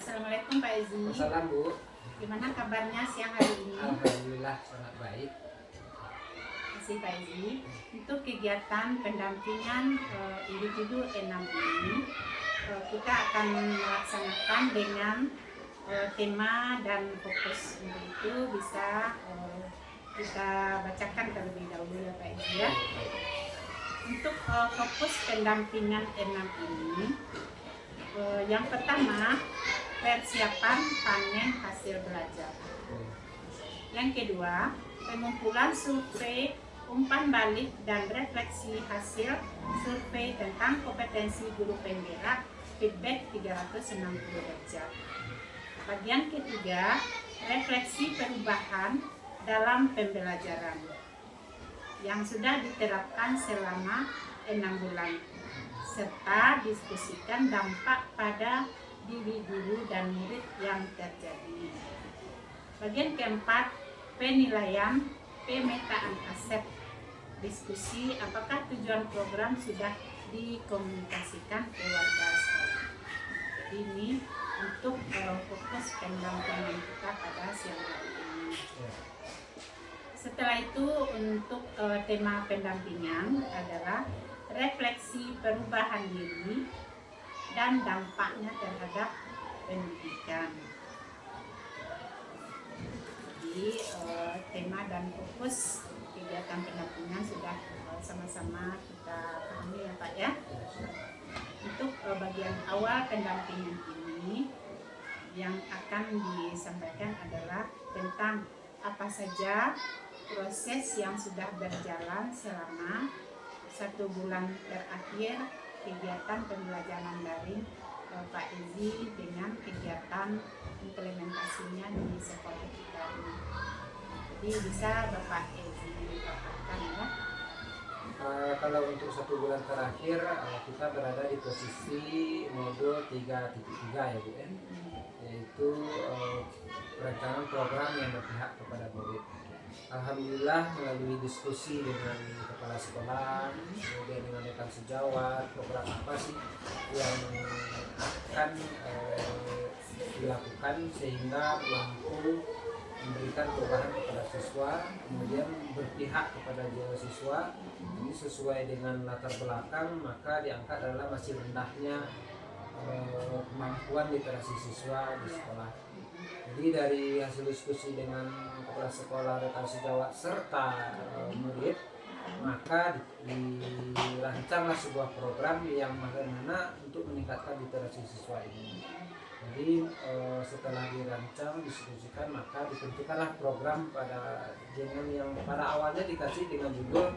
Assalamualaikum Pak Ezi. Assalamualaikum Bu. Gimana kabarnya siang hari ini? Alhamdulillah sangat baik. Terima kasih Pak Ezi. Untuk kegiatan pendampingan individu E6 ini kita akan melaksanakan dengan tema dan fokus. Untuk itu bisa kita bacakan terlebih dahulu ya Pak Ezi ya. Untuk fokus pendampingan E6 ini, yang pertama persiapan panen hasil belajar. Yang kedua, pengumpulan survei, umpan balik dan refleksi hasil survei tentang kompetensi guru penggerak, feedback 360 derajat. Bagian ketiga, refleksi perubahan dalam pembelajaran yang sudah diterapkan selama 6 bulan, serta diskusikan dampak pada diri guru dan murid yang terjadi. Bagian keempat, penilaian pemetaan aset, diskusi apakah tujuan program sudah dikomunikasikan ke warga sekolah. Jadi ini untuk fokus pendampingan kita pada siang hari ini. Setelah itu untuk tema pendampingan adalah refleksi perubahan diri dan dampaknya terhadap pendidikan. Jadi tema dan fokus kegiatan pendampingan sudah sama-sama kita pahami ya Pak ya. Untuk bagian awal pendampingan ini yang akan disampaikan adalah tentang apa saja proses yang sudah berjalan selama 1 bulan terakhir kegiatan pembelajaran daring Pak Ezi dengan kegiatan implementasinya di sekolah kita ini. Jadi bisa Bapak Ezi paparkan ya. Kalau untuk 1 bulan terakhir kita berada di posisi modul 3.3 ya Bu, yaitu perencanaan program yang berpihak kepada murid. Alhamdulillah melalui diskusi dengan kepala sekolah, kemudian dengan rekan sejawat, program apa sih yang akan dilakukan sehingga mampu memberikan perubahan kepada siswa, kemudian berpihak kepada siswa. Ini sesuai dengan latar belakang, maka diangkat adalah masih rendahnya kemampuan literasi siswa di sekolah. Jadi dari hasil diskusi dengan kepala sekolah, rekan sejawat serta murid, maka dirancanglah sebuah program yang mana untuk meningkatkan literasi siswa ini. Jadi setelah dirancang, diskusikan, maka ditentukanlah program dengan yang pada awalnya dikasih dengan judul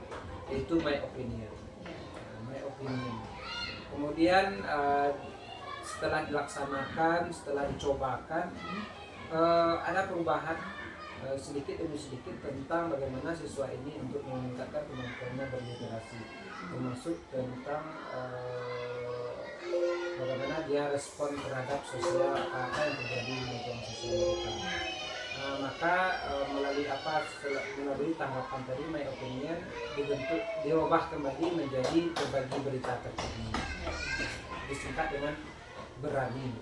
yaitu My Opinion. My Opinion. Kemudian setelah dilaksanakan, setelah dicobakan, ada perubahan sedikit demi sedikit tentang bagaimana siswa ini untuk meningkatkan kemampuannya berliterasi, termasuk tentang bagaimana dia respon terhadap sosial apa yang terjadi di lingkungan sosial mereka. Maka melalui tanggapan tadi My Opinion diubah kembali menjadi berbagi berita terkini, disingkat dengan berani.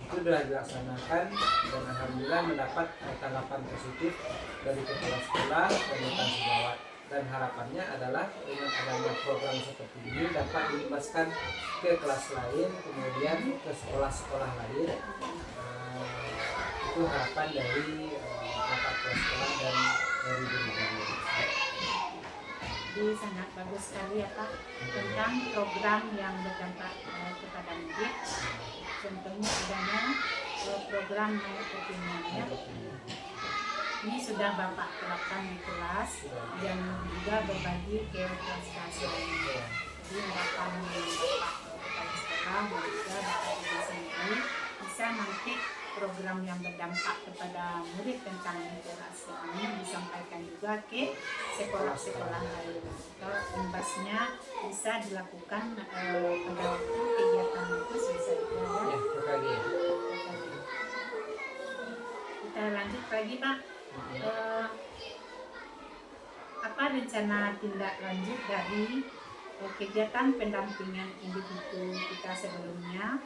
Itu sudah dilaksanakan dan alhamdulillah mendapat tanggapan positif dari kepala sekolah dan rekan sejawat, dan harapannya adalah dengan adanya program seperti ini dapat diluaskan ke kelas lain, kemudian ke sekolah-sekolah lain. Itu harapan dari bapak kepala sekolah dan dari guru-guru. Jadi sangat bagus sekali ya Pak tentang program yang berdampak kepada murid. Contohnya adanya program My Opinion ya. Ini sudah Bapak terapkan di kelas dan juga berbagi ke kelas-kelas lainnya. Jadi harapan Bapak kepala sekolah dan juga Bapak Ibu sendiri bisa nanti program yang berdampak kepada murid tentang literasi ini disampaikan juga ke sekolah-sekolah lain. Atau imbasnya bisa dilakukan pada waktu kegiatan itu selesai ya. Kita lanjut lagi Pak. Apa rencana tindak lanjut dari kegiatan pendampingan individu kita kita sebelumnya.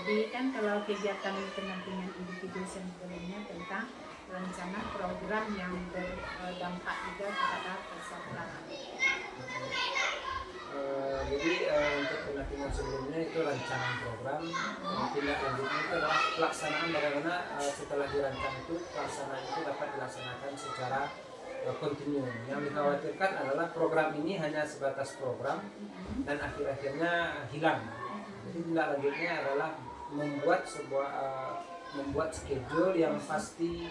Jadi kan kalau kegiatan pendampingan individu sebelumnya tentang rencana program yang berdampak juga kepada kesetaraan. Jadi untuk pendampingan sebelumnya itu rancangan program, tindak lanjutnya itu adalah pelaksanaan bagaimana setelah dirancang itu pelaksanaan itu dapat dilaksanakan secara kontinu. Yang dikhawatirkan adalah program ini hanya sebatas program dan akhir-akhirnya hilang. Jadi tindak lanjutnya adalah membuat schedule yang pasti,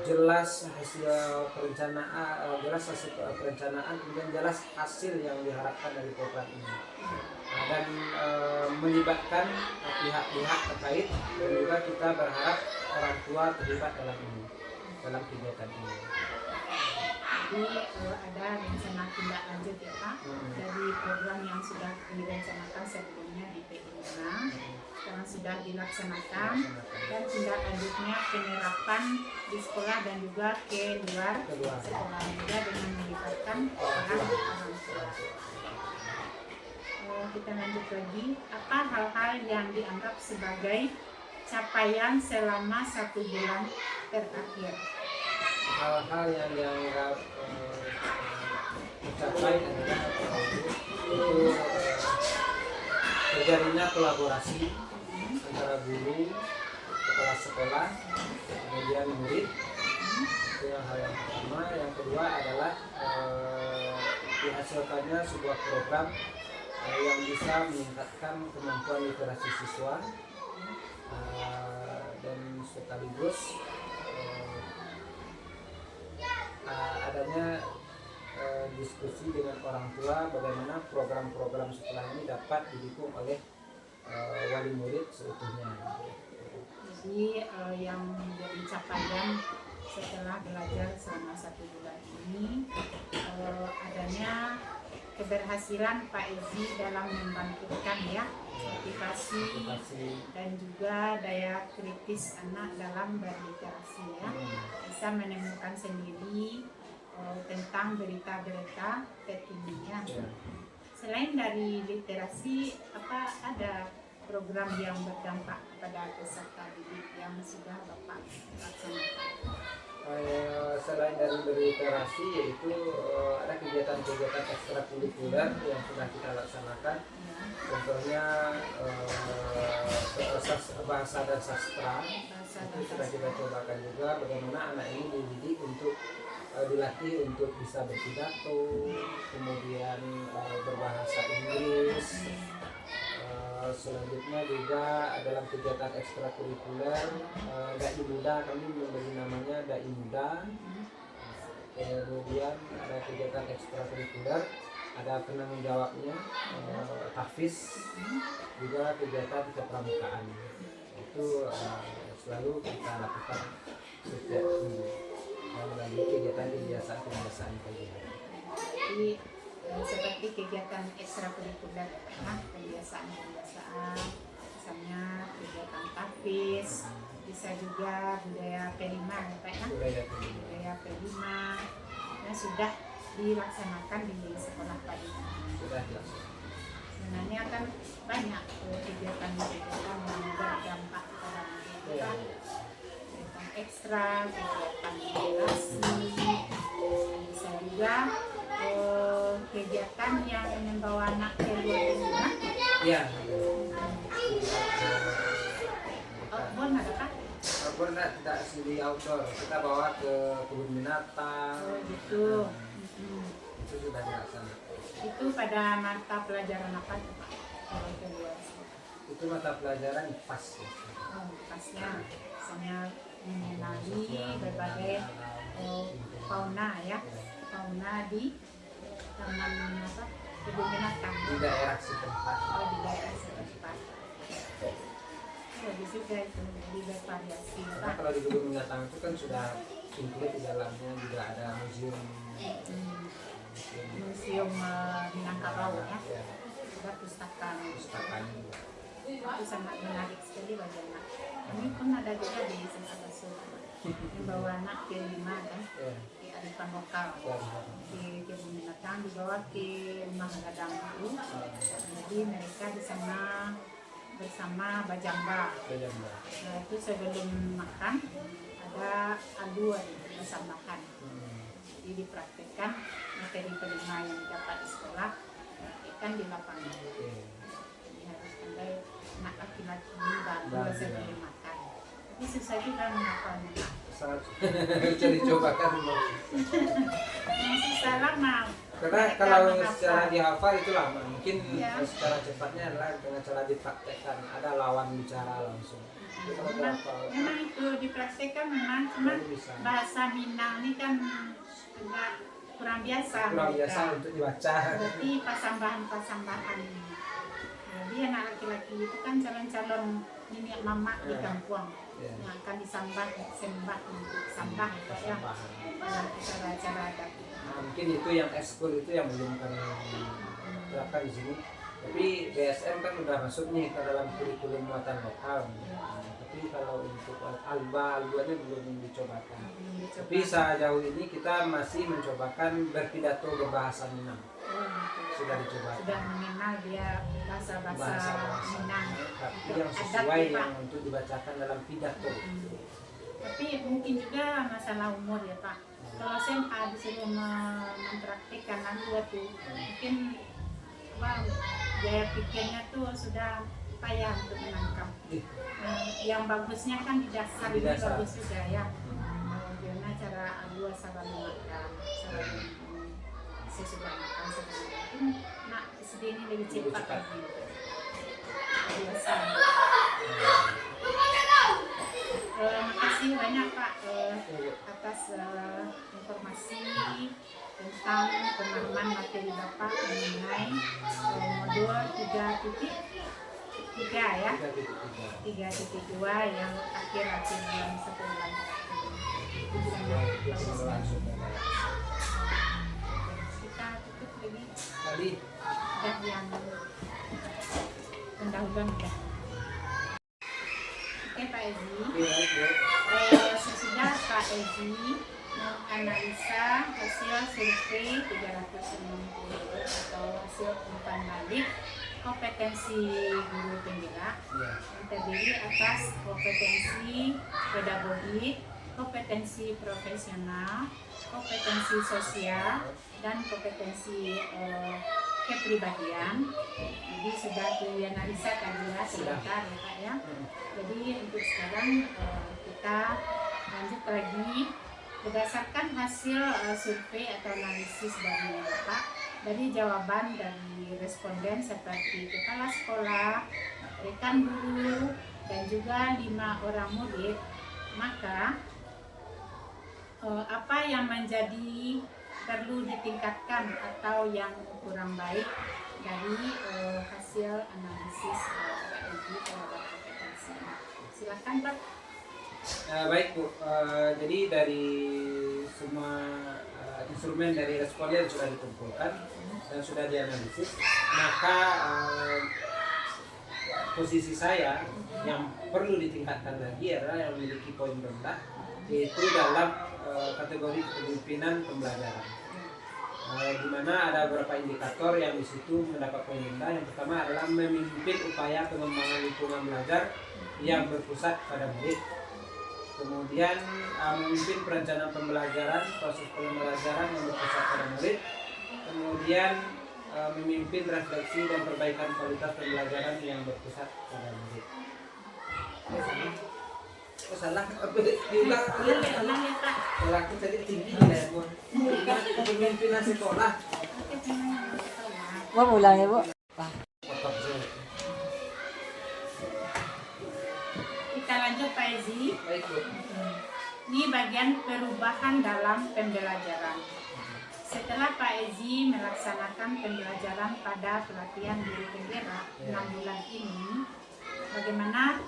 jelas hasil perencanaan, kemudian jelas hasil yang diharapkan dari program ini. Dan melibatkan pihak-pihak terkait, dan juga kita berharap orang tua terlibat dalam kegiatan ini. Jadi ada rencana tindak lanjut ya Pak dari program yang sudah direncanakan sebelumnya di PI5, sekarang sudah dilaksanakan, dan tindak lanjutnya penerapan di sekolah dan juga ke luar sekolah juga dengan melibatkan orang tua. Kita lanjut lagi, apa hal-hal yang dianggap sebagai capaian selama 1 bulan terakhir? Hal-hal yang dianggap tercapai adalah itu terjadinya kolaborasi antara guru, kepala sekolah, kemudian murid. Itu hal yang pertama. Yang kedua adalah dihasilkannya sebuah program yang bisa meningkatkan kemampuan literasi siswa dan sekaligus adanya diskusi dengan orang tua bagaimana program-program sekolah ini dapat didukung oleh wali murid seutuhnya. Jadi yang menjadi capaian setelah belajar selama 1 bulan ini adanya keberhasilan Pak Ezi dalam membangkitkan ya motivasi dan juga daya kritis anak dalam berliterasi ya, bisa menemukan sendiri tentang berita-berita terkininya. Selain dari literasi, apa ada program yang berdampak kepada peserta didik yang sudah Bapak laksanakan? Selain dari berliterasi, yaitu ada kegiatan-kegiatan ekstrakurikuler yang sudah kita laksanakan. Contohnya bahasa dan sastra itu sudah kita cobakan juga, bagaimana anak ini dididik untuk dilatih untuk bisa berpidato, kemudian berbahasa Inggris. Selanjutnya juga dalam kegiatan ekstrakurikuler Dai Muda, kami memberi namanya Dai Muda. Kemudian ada kegiatan ekstrakurikuler, ada penanggung jawabnya, tahfiz, juga kegiatan kepramukaan. Itu selalu kita lakukan setiap minggu melalui kegiatan-kebiasaan pagi hari. Jadi seperti kegiatan ekstrakurikuler, kebiasaan misalnya kegiatan tahfiz, bisa juga budaya P5 ya, budaya P5 yang sudah dilaksanakan di sekolah tadi. Sudah dilaksanakan. Sebenarnya kan banyak kegiatan-kegiatan yang berdampak kepada kita, kegiatan ekstra, kegiatan literasi, bisa juga kegiatan yang membawa anak ke luar rumah. Iya. Outbound ada kan? Outbound tidak di outdoor, kita bawa ke kebun binatang. Gitu. Itu sudah dilaksanakan. Itu pada mata pelajaran apa tuh Pak? Kalau ke luar. Itu mata pelajaran IPAS. IPAS-nya, misalnya mengenali berbagai fauna ya, fauna di taman apa? Kebun binatang. Di daerah setempat. Di daerah setempat. Bagus juga itu, jadi bervariasi. Karena kalau di kebun binatang itu kan sudah include di dalamnya juga ada museum. Museum Minangkabau ya. Juga pustakaan. Itu sangat menarik sekali bagi anak. Kami pun ada juga di Sengkabasuh yang bawa anak ke 5 kan, di arifan lokal, di kebun binatang dibawa ke rumah gadang itu. Jadi mereka di sana bersama Bajamba. Bajamba. Nah, itu sebelum makan ada aduan tambahan. Jadi dipraktekkan materi kelima yang didapat di sekolah, praktekkan di lapangan. Jadi harus pandai anak laki-laki baru sebelum makan. Tapi susah juga menghafalnya. Sangat jadi cobakan. Susah lama. Karena kalau secara dihafal itu lama, mungkin Ya. secara cepatnya adalah dengan cara dipraktekkan, ada lawan bicara langsung. Jadi kalau dihafal, Memang itu dipraktekkan memang, cuman itu bisa. bahasa Minang ini kan agak kurang biasa. Kurang mereka. biasa untuk dibaca. Berarti pasambahan-pasambahan. Jadi anak laki-laki itu kan calon-calon nenek mama di kampung yang akan disambah, sembah untuk sambah gitu ya. Dalam acara-acara adat. Nah, mungkin itu yang ekskul itu yang belum kami terapkan di sini. Tapi BSM kan udah masuk nih ke dalam kurikulum muatan lokal. Nah, tapi kalau untuk alba-albuannya belum dicobakan. Tapi sejauh ini kita masih mencobakan berpidato berbahasa Minang. Sudah dicoba. Sudah mengenal dia bahasa-bahasa Minang. Tapi yang sesuai yang untuk dibacakan dalam pidato. Tapi mungkin juga masalah umur ya Pak. Kalau SMA disuruh mempraktikkan nanti tuh mungkin gaya pikirnya tuh sudah payah untuk menangkap. Yang bagusnya kan di dasar ini bagus juga ya. Bagaimana cara dua sabar memakan, sabar sesudah makan sebelum itu, nak sedih ini lebih cepat lagi. Biasa. Makasih banyak Pak atas informasi tentang pemahaman materi Bapak mengenai modul 3.3 ya, 3.2 yang akhir dalam 1 bulan. Kita tutup lagi. Tadi Dan yang pendahuluan udah. Oke Pak Ezi, sesudah Pak Ezi menganalisa hasil survei 360 atau hasil umpan balik kompetensi guru penggerak yang terdiri atas kompetensi pedagogik, kompetensi profesional, kompetensi sosial, dan kompetensi kepribadian. Jadi sudah dianalisa tadi ya sebentar ya Pak ya. Jadi untuk sekarang kita lanjut lagi berdasarkan hasil survei atau analisis dari Bapak, dari jawaban dari responden seperti kepala sekolah, rekan guru, dan juga 5 orang murid, maka apa yang menjadi perlu ditingkatkan atau yang kurang baik dari hasil analisis Pak Edi terhadap kompetensi. Silakan Pak. Baik Bu, jadi dari semua instrumen dari responden sudah dikumpulkan dan sudah dianalisis, maka posisi saya yang perlu ditingkatkan lagi adalah yang memiliki poin rendah, yaitu dalam kategori kepemimpinan pembelajaran. Di mana ada beberapa indikator yang di situ mendapat poin rendah. Yang pertama adalah memimpin upaya pengembangan lingkungan belajar yang berpusat pada murid. Kemudian memimpin perencanaan pembelajaran, proses pembelajaran yang berpusat pada murid. Kemudian memimpin refleksi dan perbaikan kualitas pembelajaran yang berpusat pada murid. Oh salah, diulang ya Pak. Kalau aku tadi tinggi ya Bu. Pemimpinan sekolah. Mau ulang ya Bu? Kita lanjut Pak Ezi. Baik Bu. Ini bagian perubahan dalam pembelajaran. Setelah Pak Ezi melaksanakan pembelajaran pada pelatihan guru penggerak 6 bulan ini, bagaimana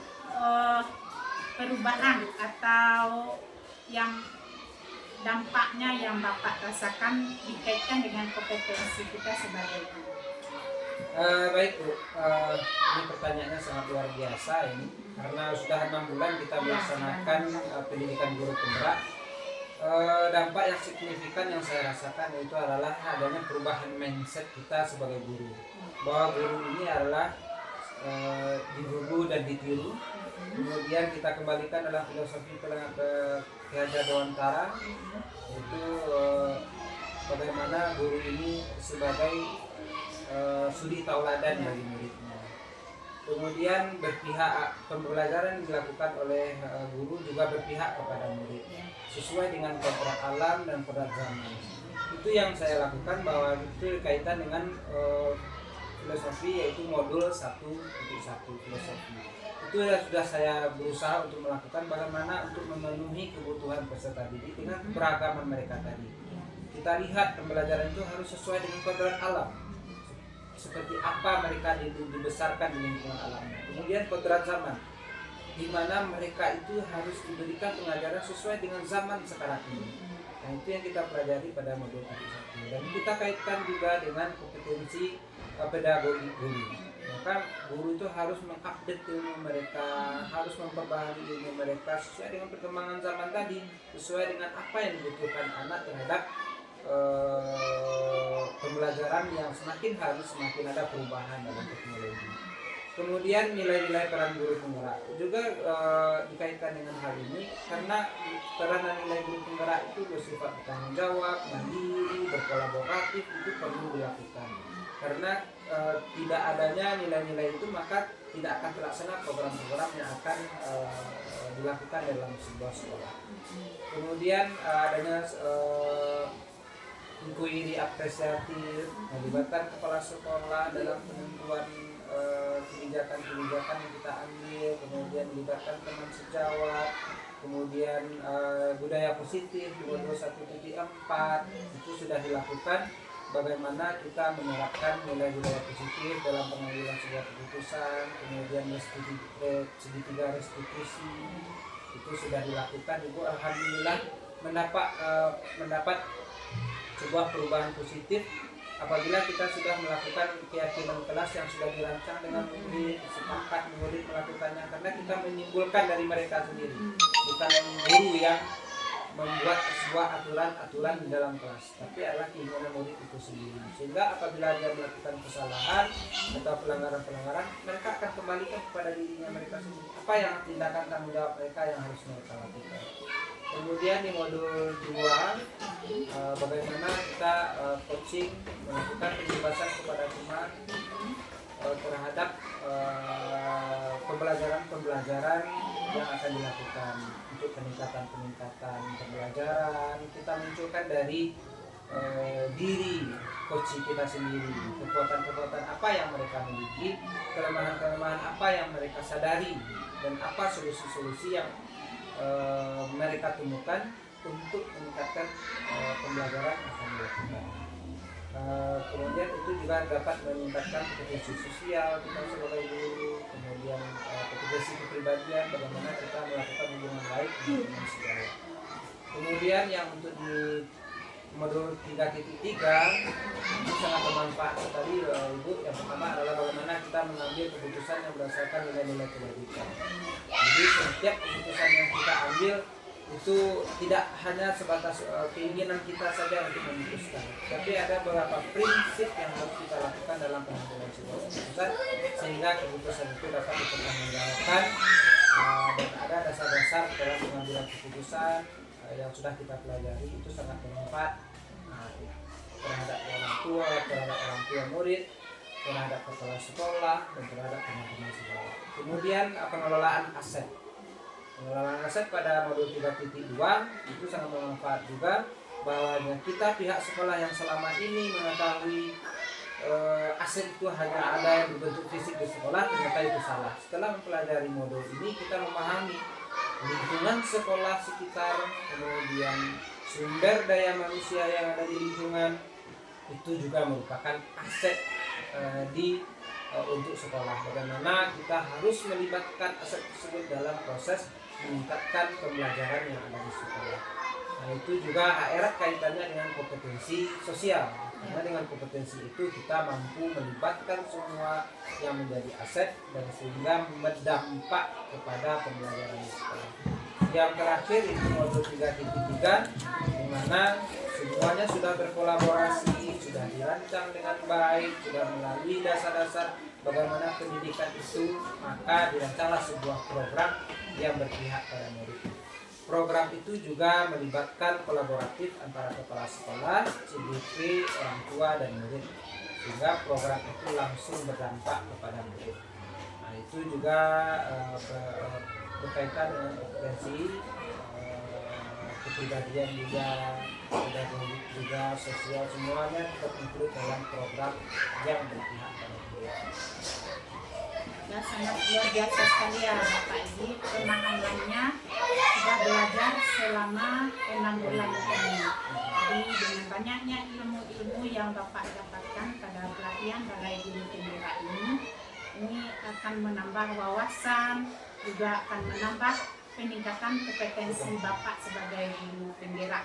perubahan atau yang dampaknya yang Bapak rasakan dikaitkan dengan kompetensi kita sebagai guru? Baik Bu, ini pertanyaannya sangat luar biasa ini karena sudah 6 bulan kita melaksanakan pendidikan guru penggerak. Dampak yang signifikan yang saya rasakan itu adalah adanya perubahan mindset kita sebagai guru, bahwa guru ini adalah digugu dan ditiru. Kemudian kita kembalikan dalam filosofi Ki Hajar Dewantara, itu bagaimana guru ini sebagai suri tauladan bagi muridnya. Kemudian pembelajaran dilakukan oleh guru juga berpihak kepada murid sesuai dengan kodrat alam dan kodrat zaman. Itu yang saya lakukan, bahwa itu kaitan dengan filosofi, yaitu modul 1.1 filosofi. Itu yang sudah saya berusaha untuk melakukan, bagaimana untuk memenuhi kebutuhan peserta didik dengan keberagaman mereka tadi. Kita lihat pembelajaran itu harus sesuai dengan kodrat alam, seperti apa mereka dibesarkan di lingkungan alamnya. Kemudian kodrat zaman, di mana mereka itu harus diberikan pengajaran sesuai dengan zaman sekarang ini. Nah, itu yang kita pelajari pada modul 1. Dan kita kaitkan juga dengan kompetensi pedagogi guru. Maka guru itu harus mengupdate ilmu mereka, harus memperbaharui ilmu mereka sesuai dengan perkembangan zaman tadi, sesuai dengan apa yang dibutuhkan anak terhadap pembelajaran yang semakin hari semakin ada perubahan dalam teknologi. Kemudian nilai-nilai peran guru penggerak juga dikaitkan dengan hal ini, karena peran dan nilai guru penggerak itu bersifat bertanggung jawab, mandiri, berkolaboratif, itu perlu dilakukan. Karena tidak adanya nilai-nilai itu, maka tidak akan terlaksana program-program yang akan dilakukan dalam sebuah sekolah. Kemudian adanya inquiry apresiatif, melibatkan kepala sekolah dalam penentuan kebijakan-kebijakan yang kita ambil, kemudian melibatkan teman sejawat, kemudian budaya positif di modul 1.4 itu sudah dilakukan. Bagaimana kita menerapkan nilai budaya positif dalam pengambilan sebuah keputusan, kemudian segitiga restitusi itu sudah dilakukan. Ibu alhamdulillah mendapat sebuah perubahan positif apabila kita sudah melakukan keyakinan kelas yang sudah dirancang dengan murid, sepakat murid melakukannya, karena kita menyimpulkan dari mereka sendiri, bukan guru yang membuat sebuah aturan di dalam kelas, tapi adalah keinginan murid itu sendiri. Sehingga apabila dia melakukan kesalahan atau pelanggaran-pelanggaran, mereka akan kembalikan kepada dirinya mereka sendiri, apa yang tindakan tanggung jawab mereka yang harus mereka lakukan. Kemudian di modul 2 bagaimana kita coaching, melakukan penjelasan kepada teman terhadap pembelajaran yang akan dilakukan untuk peningkatan pembelajaran. Kita munculkan dari diri coach kita sendiri, kekuatan-kekuatan apa yang mereka miliki, kelemahan-kelemahan apa yang mereka sadari, dan apa solusi-solusi yang mereka temukan untuk meningkatkan pembelajaran yang akan dilakukan. Kemudian itu juga dapat meningkatkan kompetensi sosial kita sebagai guru, kemudian kompetensi kepribadian, bagaimana kita melakukan hubungan baik dengan sejawat. Kemudian yang untuk di modul 3.3 itu sangat bermanfaat sekali Ibu. Yang pertama adalah bagaimana kita mengambil keputusan yang berdasarkan nilai-nilai kebajikan. Jadi setiap keputusan yang kita ambil itu tidak hanya sebatas keinginan kita saja untuk memutuskan, tapi ada beberapa prinsip yang harus kita lakukan dalam pengambilan sebuah keputusan, sehingga keputusan itu dapat dipertanggungjawabkan dan ada dasar-dasar dalam pengambilan keputusan yang sudah kita pelajari. Itu sangat bermanfaat terhadap orang tua murid, terhadap kepala sekolah, dan terhadap teman-teman sekolah. Kemudian pengelolaan aset. Pengelolaan aset pada modul 3.2 itu sangat bermanfaat juga, bahwa kita pihak sekolah yang selama ini mengetahui aset itu hanya ada yang berbentuk fisik di sekolah, ternyata itu salah. Setelah mempelajari modul ini, kita memahami lingkungan sekolah sekitar, kemudian sumber daya manusia yang ada di lingkungan, itu juga merupakan aset untuk sekolah. Bagaimana kita harus melibatkan aset tersebut dalam proses meningkatkan pembelajaran yang ada di sekolah. Nah, itu juga erat kaitannya dengan kompetensi sosial. Karena dengan kompetensi itu kita mampu melibatkan semua yang menjadi aset dan sehingga berdampak kepada pembelajaran di sekolah. Yang terakhir itu modul 3.3, di mana semuanya sudah berkolaborasi, sudah dirancang dengan baik, sudah melalui dasar-dasar bagaimana pendidikan itu, maka dirancanglah sebuah program yang berpihak pada murid. Program itu juga melibatkan kolaboratif antara kepala sekolah, CGP, orang tua, dan murid, sehingga program itu langsung berdampak kepada murid. Nah, itu juga berkaitan dengan kompetensi, kepribadian juga, pedagogik juga, sosial, semuanya terkumpul dalam program yang berpihak pada murid. Ya, sangat luar biasa sekali ya Bapak ini pemahamannya sudah belajar selama 6 bulan ini. Jadi dengan banyaknya ilmu-ilmu yang Bapak dapatkan pada pelatihan Balai Guru Pembira ini akan menambah wawasan, juga akan menambah peningkatan kompetensi Bapak sebagai guru pembira.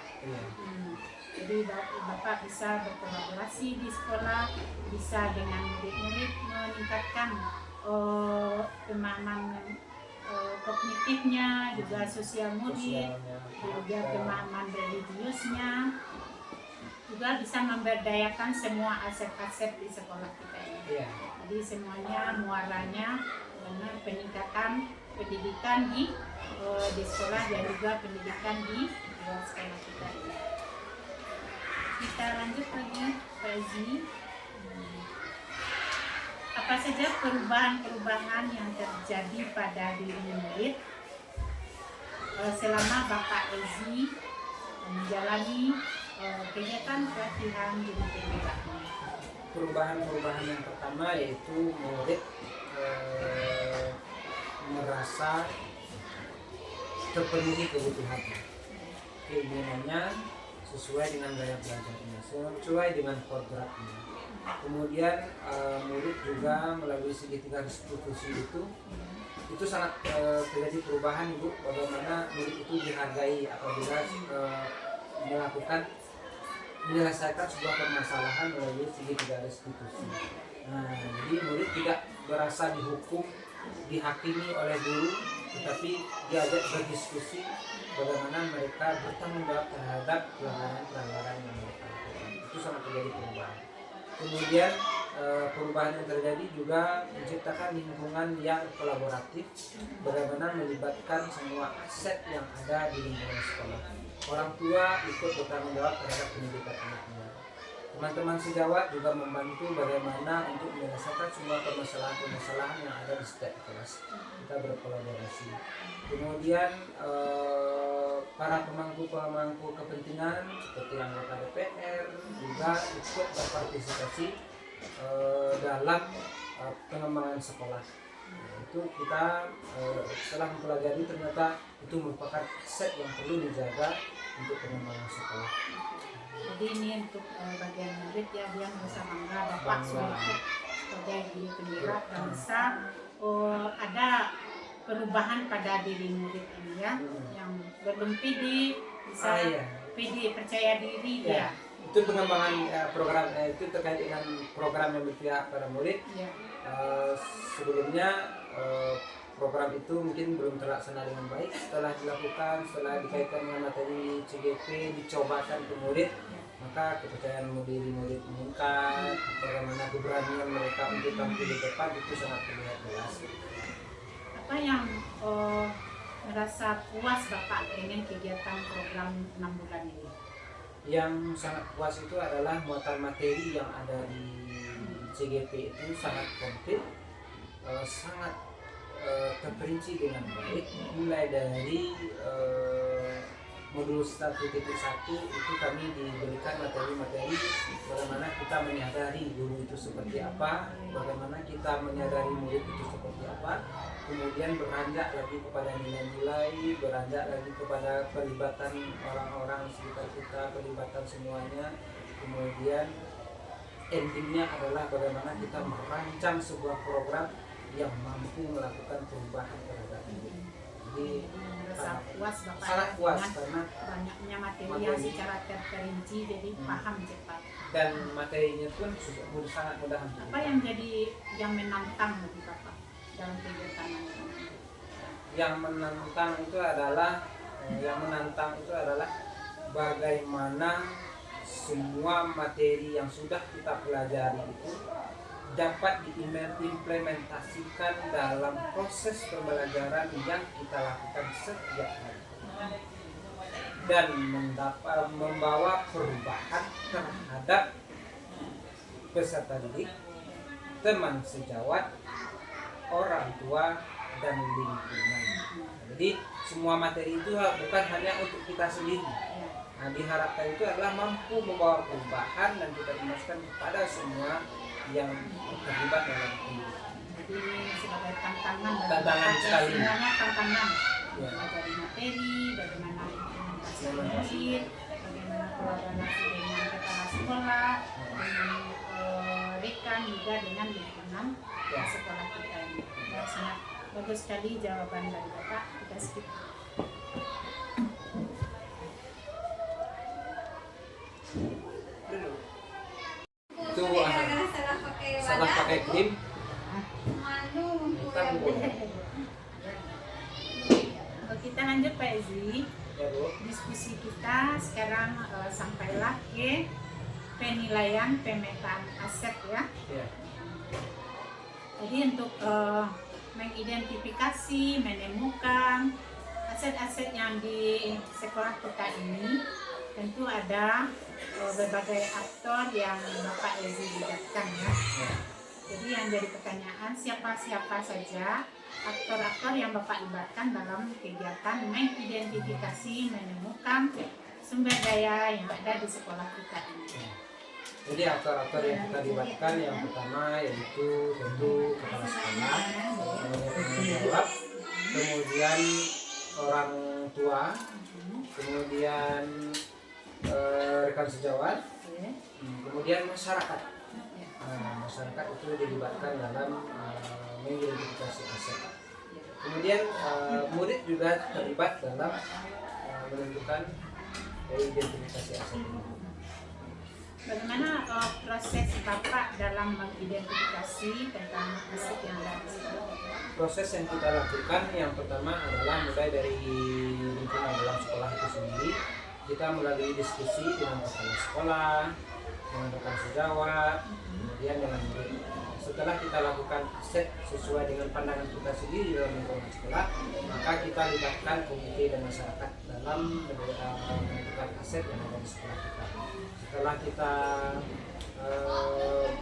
Jadi Bapak bisa berkolaborasi di sekolah, bisa dengan murid-murid meningkatkan pemahaman kognitifnya, juga sosial murid, juga pemahaman religiusnya, juga bisa memberdayakan semua aset-aset di sekolah kita ini. Jadi semuanya muaranya dengan peningkatan pendidikan di sekolah dan juga pendidikan di luar sekolah kita ini. Kita lanjut lagi Pak Ezi. Apa saja perubahan-perubahan yang terjadi pada diri murid selama Bapak Ezi menjalani kegiatan pelatihan guru pembira? Perubahan-perubahan yang pertama yaitu murid merasa terpenuhi kebutuhannya, keinginannya sesuai dengan gaya belajarnya, sesuai dengan kodratnya. Kemudian murid juga melalui segitiga institusi itu sangat terjadi perubahan Ibu, bagaimana murid itu dihargai apabila menyelesaikan sebuah permasalahan melalui segitiga institusi. Nah, jadi murid tidak merasa dihukum, dihakimi oleh guru, tetapi diajak berdiskusi bagaimana mereka bertanggung jawab terhadap pelanggaran yang mereka lakukan. Itu sangat terjadi perubahan. Kemudian perubahan yang terjadi juga menciptakan lingkungan yang kolaboratif, bagaimana melibatkan semua aset yang ada di lingkungan sekolah. Orang tua ikut bertanggung jawab terhadap pendidikan anaknya. Teman-teman sejawat juga membantu bagaimana untuk menyelesaikan semua permasalahan-permasalahan yang ada di setiap kelas. Kita berkolaborasi. Kemudian para pemangku kepentingan seperti anggota DPR juga ikut berpartisipasi dalam pengembangan sekolah. Itu kita setelah mempelajari ternyata itu merupakan aset yang perlu dijaga untuk pengembangan sekolah. Jadi ini untuk bagian murid ya, dia merasa bangga Bapak sudah sebagai guru pembira dan bisa ada perubahan pada diri murid ini ya, yang belum pede bisa pede, percaya diri dia. Itu pengembangan program itu terkait dengan program yang berpihak pada murid. Sebelumnya program itu mungkin belum terlaksana dengan baik. Setelah dilakukan, setelah dikaitkan dengan materi CGP, dicobakan ke murid, maka kepercayaan diri murid meningkat, bagaimana keberanian mereka untuk tampil di depan itu sangat terlihat jelas. Apa yang merasa puas Bapak dengan kegiatan program 6 bulan ini? Yang sangat puas itu adalah muatan materi yang ada di CGP itu sangat komplit, sangat terperinci dengan baik, mulai dari modul 1.1 itu kami diberikan materi-materi bagaimana kita menyadari guru itu seperti apa, bagaimana kita menyadari murid itu seperti apa, kemudian beranjak lagi kepada nilai-nilai, beranjak lagi kepada pelibatan orang-orang sekitar kita, pelibatan semuanya, kemudian endingnya adalah bagaimana kita merancang sebuah program yang mampu melakukan perubahan terhadap murid. Jadi merasa puas Bapak sangat puas karena banyaknya materi yang secara terperinci, jadi paham cepat. Dan materinya pun sudah sangat mudah. Apa yang jadi yang menantang bagi Bapak dalam kegiatan ini? Yang menantang itu adalah bagaimana semua materi yang sudah kita pelajari itu dapat diimplementasikan dalam proses pembelajaran yang kita lakukan setiap hari dan membawa perubahan terhadap peserta didik, teman sejawat, orang tua, dan lingkungan. Jadi semua materi itu bukan hanya untuk kita sendiri. Nah, diharapkan itu adalah mampu membawa perubahan dan kita imbaskan kepada semua yang terlibat dalam pendidikan. Jadi sebagai tantangan Sekali. sebenarnya tantangan Ya. dari materi, bagaimana implementasi murid, bagaimana kolaborasi dengan kepala sekolah, dengan rekan juga dengan lingkungan sekolah kita ini. Ya, sangat bagus sekali jawaban dari Bapak. Kita skip. Itu salah pakai krim. Kita lanjut Pak Ezi. Ya, Bu. Diskusi kita sekarang sampailah ke penilaian pemetaan aset ya. Ya. Jadi untuk mengidentifikasi, menemukan aset-aset yang di sekolah kita ini tentu ada berbagai aktor yang Bapak Ezi libatkan ya. Jadi yang jadi pertanyaan, siapa-siapa saja aktor-aktor yang Bapak libatkan dalam kegiatan mengidentifikasi, menemukan sumber daya yang ada di sekolah kita ini. Jadi aktor-aktor yang kita libatkan yang pertama yaitu tentu kepala sekolah, tanggung jawab, kemudian orang tua, kemudian rekan sejawat, kemudian masyarakat. Masyarakat itu dilibatkan dalam mengidentifikasi aset. Kemudian murid juga terlibat dalam menentukan identifikasi aset ini. Bagaimana proses Bapak dalam mengidentifikasi tentang aset yang ada di sekolah? Proses yang kita lakukan yang pertama adalah mulai dari lingkungan dalam sekolah itu sendiri. Kita melalui diskusi dengan kepala sekolah, dengan rekan sejawat, kemudian dengan murid. Setelah kita lakukan aset sesuai dengan pandangan kita sendiri dalam lingkungan sekolah, maka kita libatkan komite dan masyarakat dalam menentukan aset yang ada di sekolah kita. Setelah kita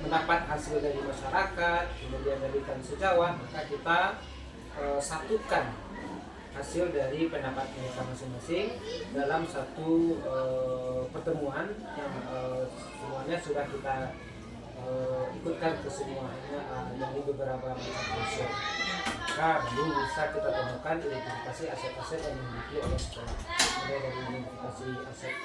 mendapat hasil dari masyarakat, kemudian dari rekan sejawat, maka kita satukan hasil dari pendapat mereka masing-masing dalam satu pertemuan yang semuanya sudah kita ikutkan ke semuanya dari beberapa macam unsur. Maka belum bisa kita temukan identifikasi aset-aset yang dimiliki oleh sekolah. Mulai dari identifikasi aset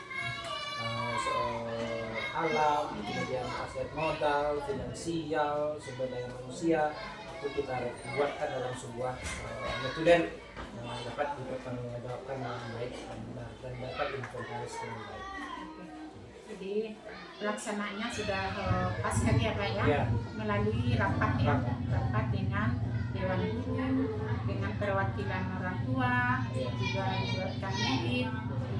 alam, kemudian aset modal, finansial, sumber daya manusia, itu kita buatkan dalam sebuah metode yang dapat dipertanggungjawabkan dengan baik dan dapat diinventaris dengan baik. Jadi pelaksanaannya sudah pas sekali ya Pak ya, Ya. melalui rapat ya, rapat dengan Dewan Guru, dengan perwakilan orang tua, Ya. juga dilibatkan murid,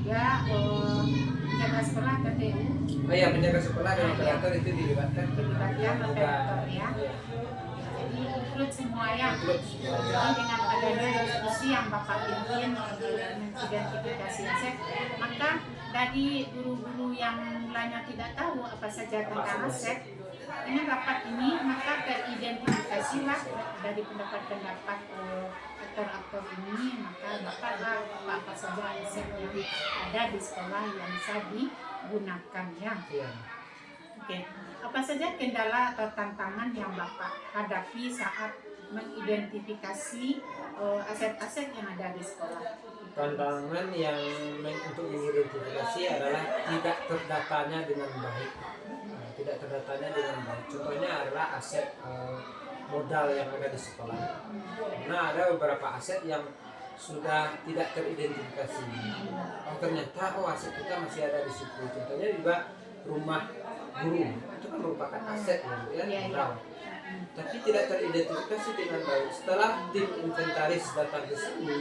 juga penjaga sekolah TTU. Oh ya, penjaga sekolah dan operator itu dilibatkan. Dilibatkan operator ya. Ya. Jadi include semua ya. Include semua. Jadi dengan adanya diskusi yang Bapak pimpin untuk mengidentifikasi aset, maka dari guru-guru yang mulanya tidak tahu apa saja tentang aset, dengan rapat ini maka teridentifikasilah dari pendapat-pendapat aktor-aktor ini, maka Bapak apa saja aset yang ada di sekolah yang bisa digunakan ya. Ya. Oke, apa saja kendala atau tantangan yang Bapak hadapi saat mengidentifikasi aset-aset yang ada di sekolah? Tantangan yang untuk mengidentifikasi adalah tidak terdatanya dengan baik. Tidak terdatanya dengan baik. Contohnya adalah aset modal yang ada di sekolah. Nah, ada beberapa aset yang sudah tidak teridentifikasi. Oh, ternyata aset kita masih ada di situ. Contohnya juga rumah guru itu kan merupakan aset ya, modal. Tapi tidak teridentifikasi dengan baik. Setelah tim inventaris datang ke sini,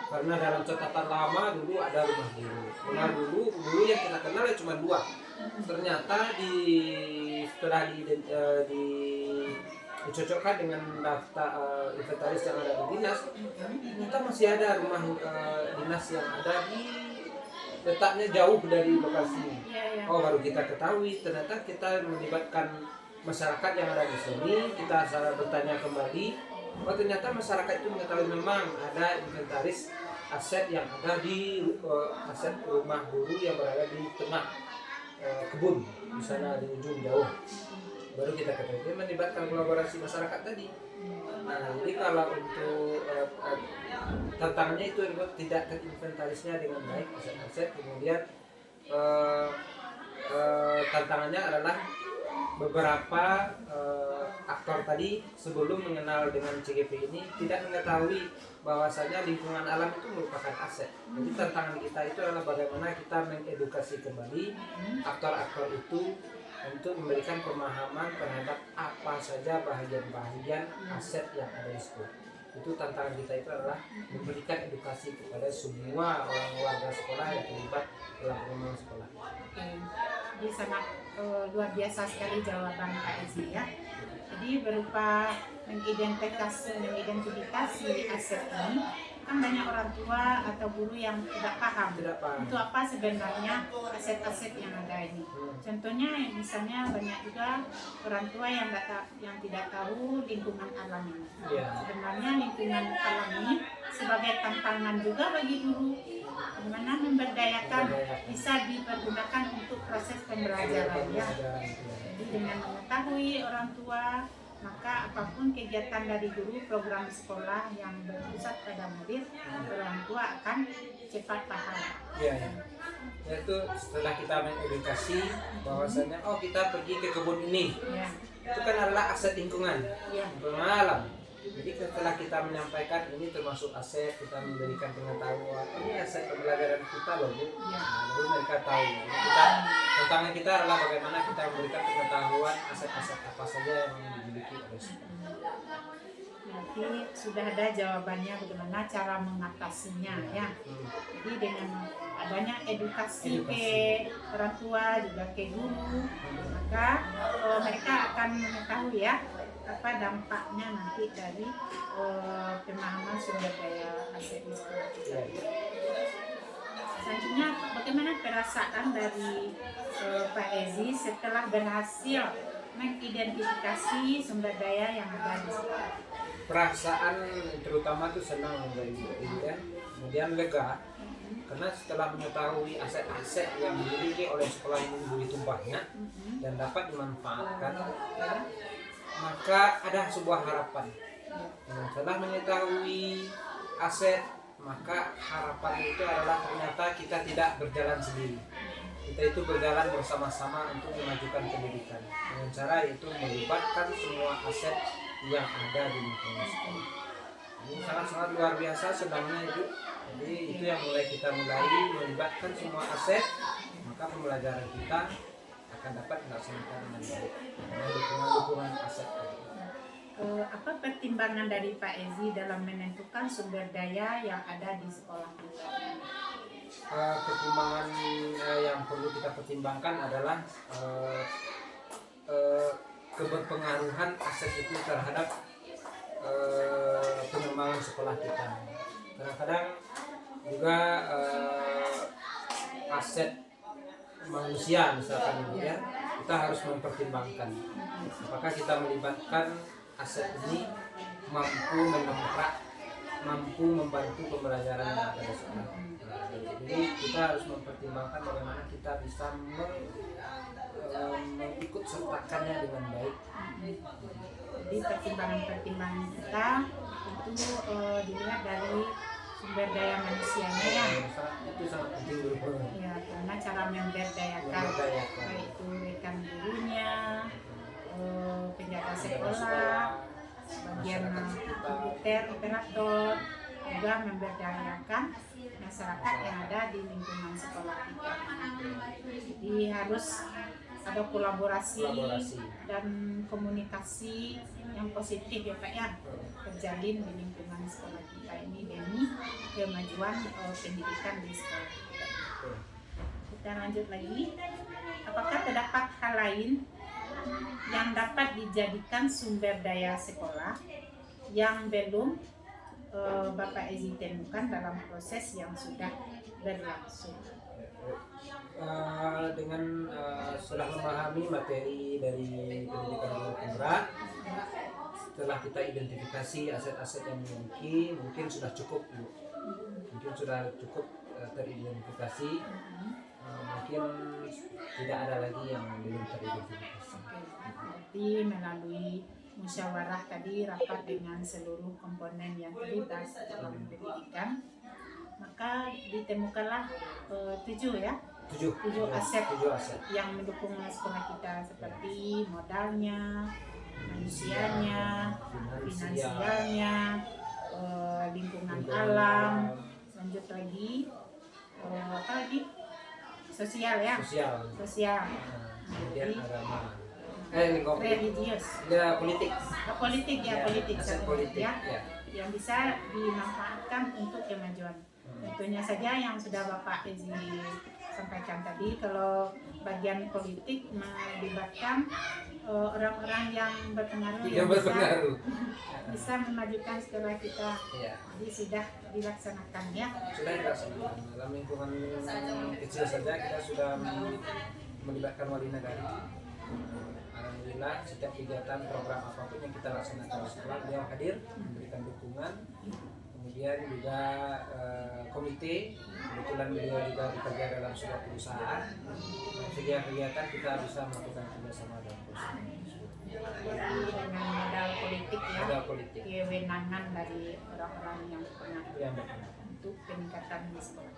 karena dalam catatan lama dulu ada rumah guru. Rumah guru yang kita kenal cuma 2. Ternyata setelah dicocokkan dengan daftar inventaris yang ada di dinas, ternyata masih ada rumah dinas yang ada di letaknya jauh dari lokasi. Oh, baru kita ketahui ternyata kita melibatkan masyarakat yang ada di sini. Kita salah bertanya kembali, oh ternyata masyarakat itu mengetahui memang ada inventaris aset yang ada di aset rumah guru yang berada di tengah kebun di sana di ujung jauh. Baru kita ketahui melibatkan kolaborasi masyarakat tadi. Nah, jadi kalau untuk tantangannya itu tidak terinventarisnya dengan baik aset-aset, kemudian tantangannya adalah beberapa aktor tadi sebelum mengenal dengan CGP ini tidak mengetahui bahwasanya lingkungan alam itu merupakan aset. Jadi tantangan kita itu adalah bagaimana kita mengedukasi kembali aktor-aktor itu untuk memberikan pemahaman terhadap apa saja bahagian-bahagian aset yang ada di sekolah. Itu tantangan kita itu adalah memberikan edukasi kepada semua orang warga sekolah yang terlibat dalam pengembangan sekolah. Jadi sangat luar biasa sekali jawaban Pak Ezi ya. Jadi berupa mengidentifikasi aset ini, kan banyak orang tua atau guru yang tidak paham untuk apa sebenarnya aset-aset yang ada ini. Contohnya misalnya banyak juga orang tua yang tidak tahu lingkungan alam ini. Sebenarnya lingkungan alam ini sebagai tantangan juga bagi guru, bagaimana memberdayakan bisa dipergunakan untuk proses pembelajaran ya. Jadi dengan mengetahui orang tua, maka apapun kegiatan dari guru, program sekolah yang berpusat pada murid, orang tua akan cepat paham. Yaitu setelah kita mengedukasi bahwasanya oh kita pergi ke kebun ini, itu kan adalah aset lingkungan, lingkungan alam. Jadi setelah kita menyampaikan ini termasuk aset, kita memberikan pengetahuan ini aset pembelajaran kita loh Bu. Lalu mereka tahu. Tantangan kita adalah bagaimana kita memberikan pengetahuan aset-aset apa saja yang dimiliki oleh sekolah. Nanti sudah ada jawabannya bagaimana cara mengatasinya ya. Jadi dengan adanya edukasi ke orang tua juga ke guru, maka mereka akan mengetahui ya apa dampaknya nanti dari pemahaman sumber daya aset di sekolah kita. Selanjutnya, bagaimana perasaan dari Pak Ezi setelah berhasil mengidentifikasi sumber daya yang ada di sekolah? Perasaan terutama itu senang dari ya, kemudian lega karena setelah mengetahui aset-aset yang dimiliki oleh sekolah ini begitu banyak dan dapat dimanfaatkan, maka ada sebuah harapan. Nah, setelah mengetahui aset, maka harapan itu adalah ternyata kita tidak berjalan sendiri. Kita itu berjalan bersama-sama untuk memajukan pendidikan dengan cara itu melibatkan semua aset yang ada di lingkungan sekolah. Ini sangat-sangat luar biasa senangnya itu. Jadi itu yang kita mulai melibatkan semua aset, maka pembelajaran kita akan dapat dilaksanakan dengan baik dengan dukungan aset. Apa pertimbangan dari Pak Ezi dalam menentukan sumber daya yang ada di sekolah kita? Pertimbangan yang perlu kita pertimbangkan adalah keberpengaruhan aset itu terhadap pengembangan sekolah kita. Kadang-kadang juga aset manusia misalkan ya, kita harus mempertimbangkan apakah kita melibatkan aset ini mampu mendongkrak, mampu membantu pembelajaran yang ada di sekolah. Jadi kita harus mempertimbangkan bagaimana kita bisa mengikut sertakannya dengan baik. Jadi pertimbangan-pertimbangan kita itu dilihat dari sumber daya manusianya ya. Itu sangat penting dulu. Ya, karena cara memberdayakan baik itu rekan gurunya, penjaga sekolah, bagian komputer operator, juga memberdayakan masyarakat yang ada di lingkungan sekolah kita. Jadi harus ada kolaborasi dan komunikasi yang positif ya Pak ya, terjalin di lingkungan sekolah kita ini demi kemajuan pendidikan di sekolah kita. Kita lanjut lagi. Apakah terdapat hal lain yang dapat dijadikan sumber daya sekolah yang belum Bapak Ezi temukan dalam proses yang sudah berlangsung. Dengan setelah memahami materi dari pendidikan guru penggerak, setelah kita identifikasi aset-aset yang dimiliki, mungkin sudah cukup Bu. Mungkin sudah cukup teridentifikasi, mungkin tidak ada lagi yang belum teridentifikasi. Jadi melalui musyawarah tadi, rapat dengan seluruh komponen yang terlibat dalam pendidikan, maka ditemukanlah 7 aset yang mendukung sekolah kita, seperti modalnya, manusianya, finansialnya, lingkungan alam, lanjut lagi apa lagi, sosial ya, sosial. Kemudian Jadi, agama, religius, politik, politik aset politik ya, yang bisa dimanfaatkan untuk kemajuan. Tentunya saja yang sudah Bapak Ezi sampaikan tadi, kalau bagian politik melibatkan orang-orang yang berpengaruh, bisa memajukan sekolah kita. Jadi sudah dilaksanakan ya. Sudah dilaksanakan dalam lingkungan kecil saja, kita sudah melibatkan wali negara. Alhamdulillah, setiap kegiatan program apapun yang kita laksanakan di sekolah, beliau hadir memberikan dukungan. Kemudian juga komite, kebetulan beliau juga bekerja dalam sebuah perusahaan. Kegiatan kita bisa melakukan kerjasama dalam perusahaan tersebut. Dengan modal politik ya, modal politik, kewenangan dari orang-orang yang berpengaruh untuk peningkatan di sekolah.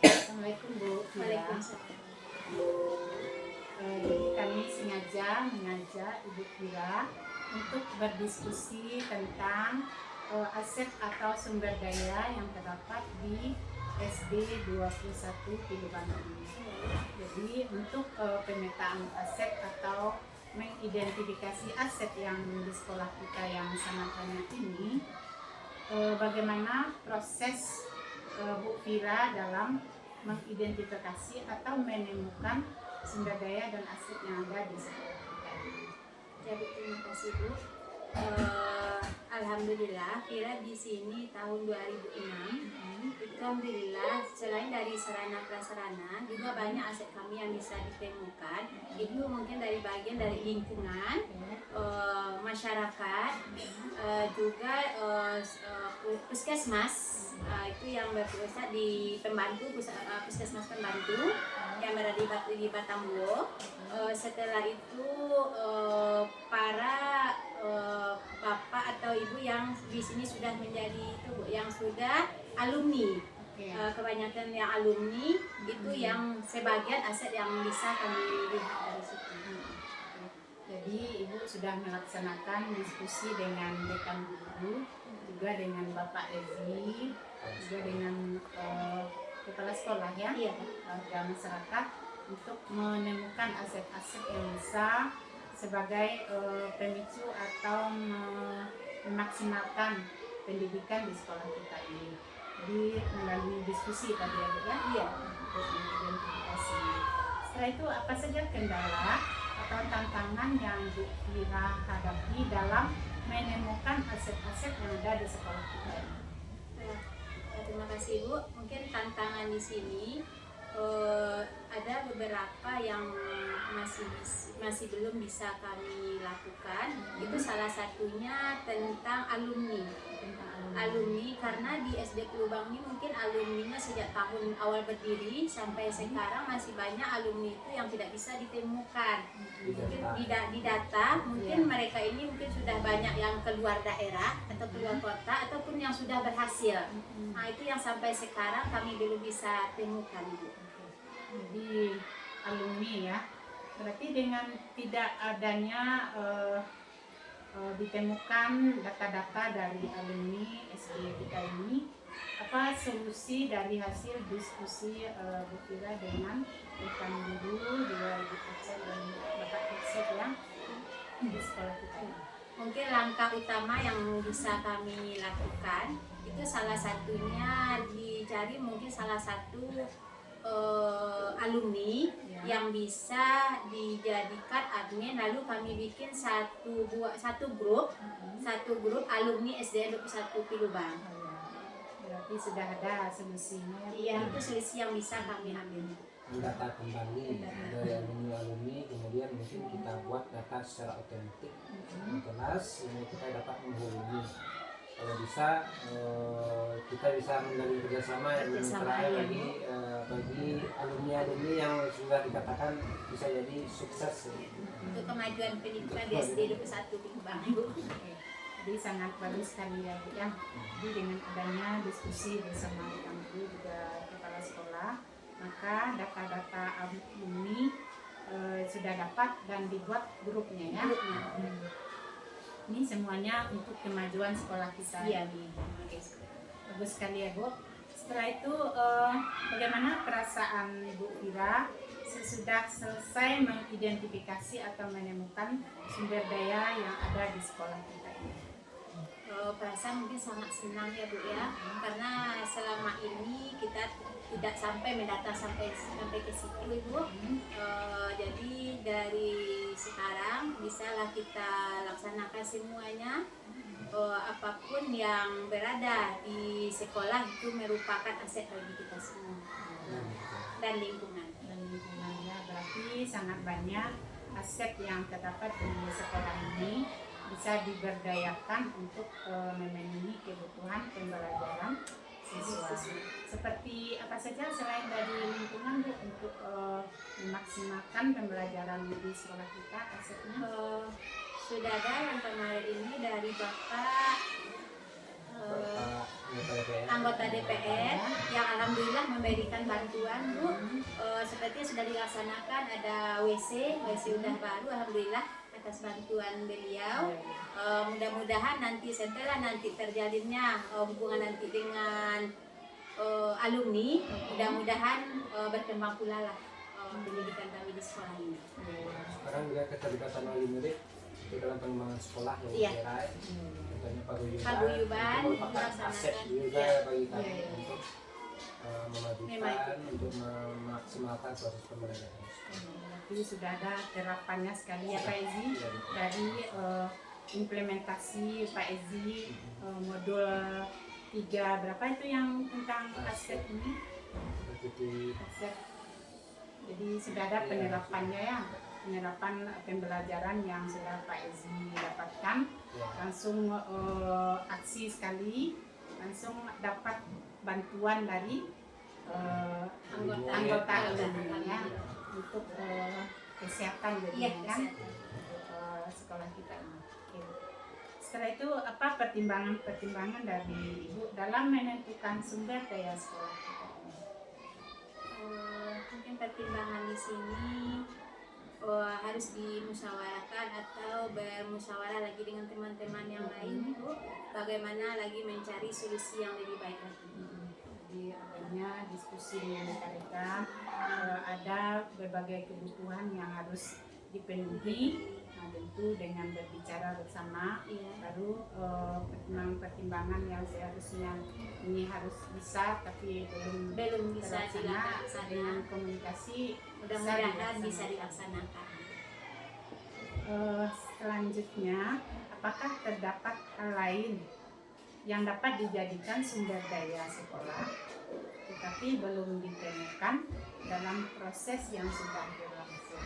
Assalamualaikum Bu. Waalaikumsalam. Jadi kami sengaja mengajak Ibu Fira untuk berdiskusi tentang aset atau sumber daya yang terdapat di SD 21 Pilibang ini. Jadi untuk pemetaan aset atau mengidentifikasi aset yang di sekolah kita yang sangat banyak ini, bagaimana proses Bu Fira dalam mengidentifikasi atau menemukan sumber daya dan aset yang ada di sekolah kita ini. Jadi terima kasih Bu. Alhamdulillah, Fira di sini tahun 2006 itu alhamdulillah selain dari sarana prasarana juga banyak aset kami yang bisa ditemukan. Itu mungkin dari bagian dari lingkungan, masyarakat, juga puskesmas, itu yang berpusat di pembantu, puskesmas pembantu yang berada di Batambo. Setelah itu para bapak atau ibu yang di sini sudah menjadi itu Bu, yang sudah alumni. Kebanyakan yang alumni itu yang sebagian aset yang bisa kami lihat dari situ. Jadi Ibu sudah melaksanakan diskusi dengan dekan guru, juga dengan Bapak Ezi, juga dengan kepala sekolah ya, dan masyarakat, untuk menemukan aset-aset yang bisa sebagai pemicu atau memaksimalkan pendidikan di sekolah kita ini. Jadi melalui diskusi tadi ya, untuk mengidentifikasi. Setelah itu apa saja kendala atau tantangan yang Bu Fira hadapi dalam menemukan aset-aset yang ada di sekolah kita ini? Terima kasih Bu. Mungkin tantangan di sini ada beberapa yang masih belum bisa kami lakukan. Itu salah satunya tentang alumni. Karena di SD Pelubang ini mungkin alumninya sejak tahun awal berdiri sampai sekarang masih banyak alumni itu yang tidak bisa ditemukan. Mungkin di data mungkin mereka ini mungkin sudah banyak yang keluar daerah atau keluar kota ataupun yang sudah berhasil. Nah itu yang sampai sekarang kami belum bisa temukan Bu. Jadi alumni ya, berarti dengan tidak adanya ditemukan data-data dari alumni SD kita ini, apa solusi dari hasil diskusi Bu Fira dengan rekan guru, juga Ibu Kecil dan Bapak Kecil yang di sekolah kita ini? Mungkin langkah utama yang bisa kami lakukan itu salah satunya dicari mungkin salah satu alumni Ya. yang bisa dijadikan admin, lalu kami bikin satu grup alumni SDN 21 Pilubang. Oh, ya. Berarti sudah ada solusinya ya, Bu? Iya, itu selisih yang bisa kami ambil. Data kembali dari alumni, kemudian mungkin kita buat data secara otentik, jelas, sehingga kita dapat menghubungi. Kalau bisa kita bisa menjalin kerjasama yang lebih Kerjasama, terakhir ya. bagi alumni yang sudah dikatakan bisa jadi sukses. Untuk kemajuan pendidikan di SD 21 Pilubang, Bu. Oke. Jadi sangat bagus sekali ya, Bu, ya. Jadi dengan adanya diskusi bersama dengan guru juga kepala sekolah, maka data-data alumni sudah dapat dan dibuat grupnya ya. Grupnya. Ini semuanya untuk kemajuan sekolah kita. Iya. ini. Bagus sekali ya, Bu. Setelah itu bagaimana perasaan Ibu Fira sesudah selesai mengidentifikasi atau menemukan sumber daya yang ada di sekolah kita ini? Perasaan mungkin sangat senang ya, Bu, ya, karena selama ini kita tidak sampai mendata sampai ke situ, Ibu. Jadi dari sekarang bisalah kita laksanakan semuanya. Apapun yang berada di sekolah itu merupakan aset bagi kita semua dan lingkungan. Dan lingkungannya berarti sangat banyak aset yang terdapat di sekolah ini bisa diberdayakan untuk memenuhi kebutuhan pembelajaran siswa. Seperti apa saja selain dari lingkungan, Bu, untuk memaksimalkan pembelajaran di sekolah kita asetnya? Sudah ada yang kemarin ini dari Bapak anggota DPR yang alhamdulillah memberikan bantuan, Bu. Seperti sudah dilaksanakan, ada WC udah baru alhamdulillah atas bantuan beliau. Mudah-mudahan nanti setelah nanti terjalinnya hubungan nanti dengan alumni, mudah-mudahan berkembang pula lah pendidikan kami di sekolah ini. Sekarang juga keterlibatan wali murid itu dalam pengembangan sekolah yang Iya. dirai, contohnya paguyuban, merupakan aset melaksanakan, juga iya. bagi kami Iya, iya. untuk memajukan, Memajukan. untuk memaksimalkan proses pembelajaran. Berarti sudah ada terapannya sekali ya, Pak Ezi, Iya, betul. dari implementasi Pak Ezi modul 3 berapa itu yang tentang aset ini? Seperti Aset. Jadi sudah ada penerapannya ya, penerapan pembelajaran yang sudah Pak Ezi dapatkan, ya, langsung aksi sekali, langsung dapat bantuan dari anggota alumni untuk kesehatan Iya, jadinya kan, kesehatan. untuk sekolah kita ini. Oke. Setelah itu apa pertimbangan dari Ibu dalam menentukan sumber daya sekolah kita ini? Mungkin pertimbangan di sini harus dimusyawarahkan atau bermusyawarah lagi dengan teman-teman yang lain, Bu, bagaimana lagi mencari solusi yang lebih baik lagi. Jadi adanya diskusi dengan mereka, ada berbagai kebutuhan yang harus dipenuhi. Nah, tentu dengan berbicara bersama, Iya. baru pertimbangan yang seharusnya ini harus bisa tapi belum Bisa terlaksana, dilaksanakan. dengan komunikasi Mudah-mudahan dilaksanakan. bisa dilaksanakan. Selanjutnya, apakah terdapat hal lain yang dapat dijadikan sumber daya sekolah tetapi belum ditemukan dalam proses yang sudah berlangsung?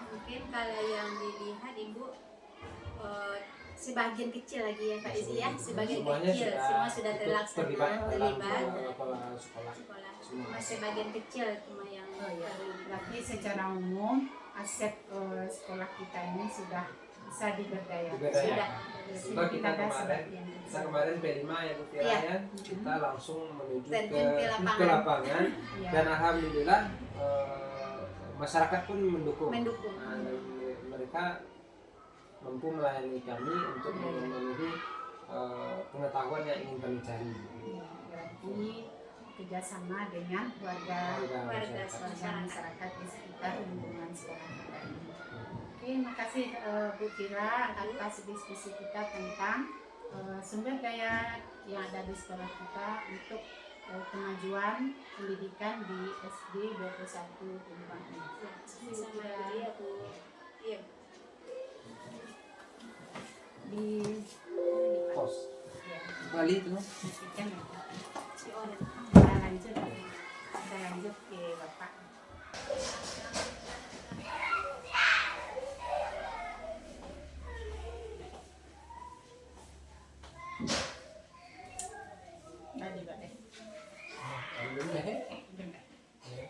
Mungkin kalau yang dilihat Ibu sebagian kecil lagi ya Pak Izi ya, sebagian semuanya kecil semua sudah terlibat terlaksana, dalam terlibat sekolah. sekolah. Semua. Cuma sebagian kecil cuma yang Oh ya, terlibat. berarti secara umum aset sekolah kita ini sudah bisa diberdayakan. Diberdayakan. Sudah. Kita ada kemarin- sebagian Kita kecil. kemarin P5 yang Iya. kepilaian, kita langsung menuju Terjun ke lapangan. ke lapangan Ya. dan alhamdulillah masyarakat pun mendukung. Mendukung. Nah, dan mereka mampu melayani kami untuk memenuhi pengetahuan yang ingin kami cari. Ya, berarti kerjasama dengan warga masyarakat di sekitar lingkungan sekolah kita ini. Oke, makasih Bu Fira atas diskusi kita tentang sumber daya yang ada di sekolah kita untuk kemajuan pendidikan di SD 21 Tumpang. Sama dia Bu. Iya. Di Pos. ya, Bali itu. kan Si Oren. kita lanjut ke Bapak. Tadi Pak deh. Alhamdulillah. Benar. Ya.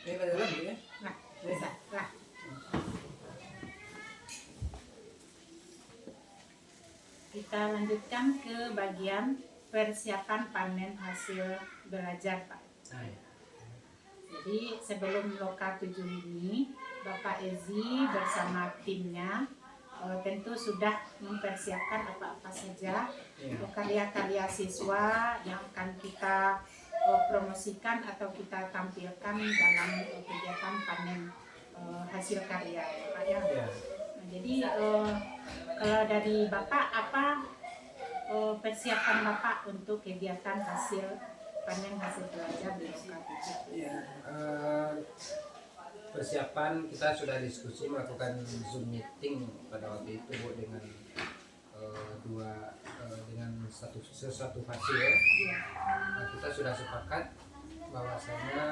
Ini pada dalam ya? Nah, bisa lah. Kita lanjutkan ke bagian persiapan panen hasil belajar, Pak. Nah, ya. Jadi sebelum Loka 7 ini, Bapak Ezi bersama timnya tentu sudah mempersiapkan apa-apa saja Ya. karya-karya siswa yang akan kita promosikan atau kita tampilkan dalam kegiatan panen hasil karya, ya, Pak ya. Ya. Nah, jadi kalau dari Bapak apa persiapan Bapak untuk kegiatan hasil panen hasil belajar di Loka 7? Ya, persiapan kita sudah diskusi melakukan Zoom meeting pada waktu itu Bu, dengan dengan satu fase ya. Iya. Kita sudah sepakat bahwasanya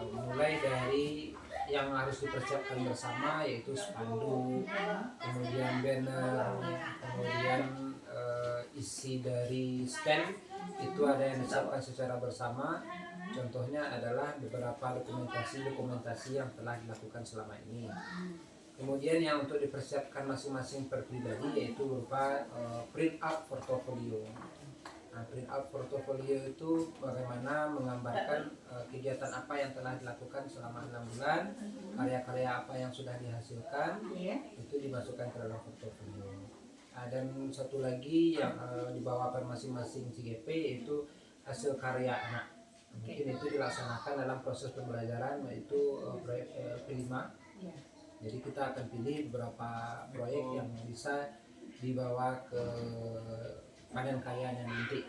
mulai dari yang harus dipersiapkan bersama yaitu spanduk, kemudian banner, kemudian isi dari stand itu ada yang disiapkan secara bersama. Contohnya adalah beberapa dokumentasi yang telah dilakukan selama ini. Kemudian yang untuk dipersiapkan masing-masing per pribadi yaitu berupa print out portofolio. Nah, print out portofolio itu bagaimana menggambarkan kegiatan apa yang telah dilakukan selama 6 bulan, karya-karya apa yang sudah dihasilkan, Iya. itu dimasukkan ke dalam portofolio. Nah, dan satu lagi yang dibawa per masing-masing CGP yaitu hasil karya anak. Mungkin itu dilaksanakan dalam proses pembelajaran yaitu proyek P5. Iya. Jadi kita akan pilih beberapa proyek yang bisa dibawa ke panen karyanya nanti.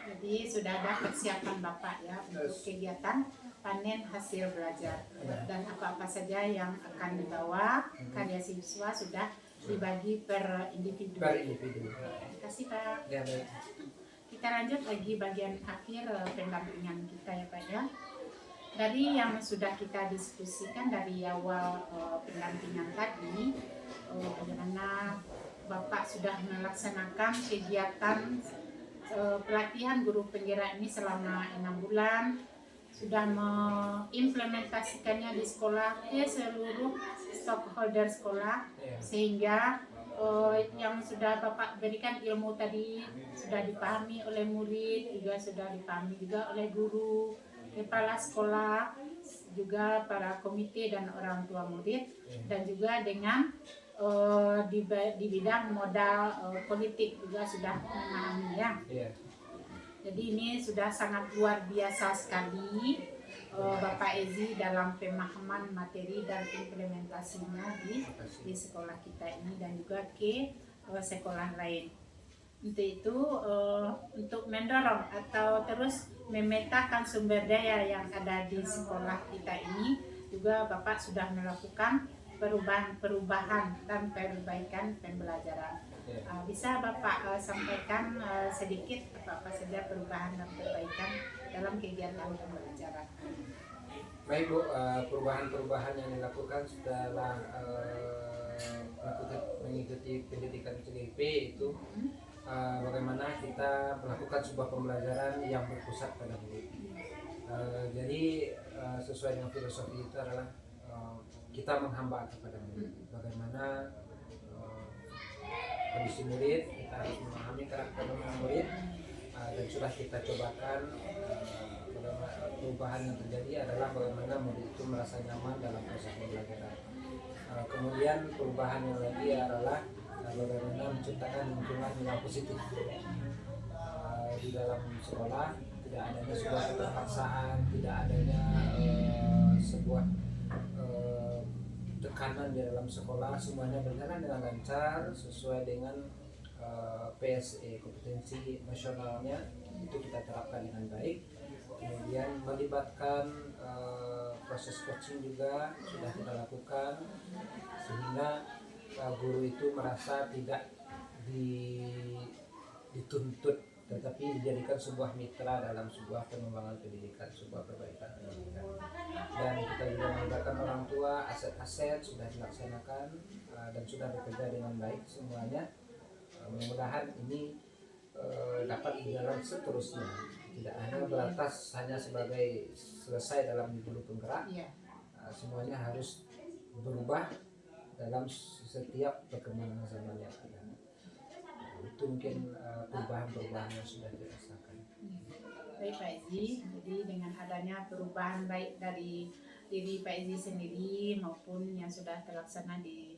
Jadi sudah ada persiapan Bapak ya untuk kegiatan panen hasil belajar, dan apa-apa saja yang akan dibawa karya siswa sudah dibagi per individu. Per individu. Terima kasih Pak. Ya, baik. Kita lanjut lagi bagian akhir pendampingan kita ya Pak ya. Dari yang sudah kita diskusikan dari awal pendampingan tadi, bagaimana Bapak sudah melaksanakan kegiatan pelatihan guru penggerak ini selama 6 bulan, sudah mengimplementasikannya di sekolah ke seluruh stakeholder sekolah, sehingga yang sudah Bapak berikan ilmu tadi sudah dipahami oleh murid, juga sudah dipahami juga oleh guru, kepala sekolah, juga para komite dan orang tua murid, dan juga dengan di bidang modal politik juga sudah memahami ya. Jadi ini sudah sangat luar biasa sekali Bapak Ezi dalam pemahaman materi dan implementasinya di sekolah kita ini dan juga ke sekolah lain. Untuk itu untuk mendorong atau terus memetakan sumber daya yang ada di sekolah kita ini, juga Bapak sudah melakukan perubahan dan perbaikan pembelajaran. Bisa Bapak sampaikan sedikit apa saja perubahan dan perbaikan dalam kegiatan pembelajaran? Baik Bu, perubahan-perubahan yang dilakukan setelah mengikuti pendidikan CGP itu bagaimana kita melakukan sebuah pembelajaran yang berpusat pada murid. Jadi sesuai dengan filosofi itu adalah kita menghamba kepada murid. Bagaimana kondisi murid, kita harus memahami karakter murid, dan sudah kita cobakan perubahan yang terjadi adalah bagaimana murid itu merasa nyaman dalam proses pembelajaran. Kemudian perubahan yang lagi adalah bagaimana menciptakan lingkungan yang positif di dalam sekolah, tidak adanya sebuah keterpaksaan, tidak adanya sebuah tekanan di dalam sekolah, semuanya berjalan dengan lancar sesuai dengan PSE, kompetensi nasionalnya itu kita terapkan dengan baik. Kemudian melibatkan proses coaching juga sudah kita lakukan sehingga guru itu merasa tidak dituntut tetapi dijadikan sebuah mitra dalam sebuah pengembangan pendidikan, sebuah perbaikan pendidikan. Dan kita juga melibatkan orang tua, aset-aset sudah dilaksanakan dan sudah bekerja dengan baik semuanya. Mudah-mudahan ini dapat berjalan seterusnya, tidak hanya beratas hanya sebagai selesai dalam guru penggerak, semuanya harus berubah dalam setiap perkembangan zaman yang ada. Itu mungkin perubahan-perubahan yang sudah dirasakan. Baik Pak Ezi, jadi dengan adanya perubahan baik dari diri Pak Ezi sendiri maupun yang sudah terlaksana di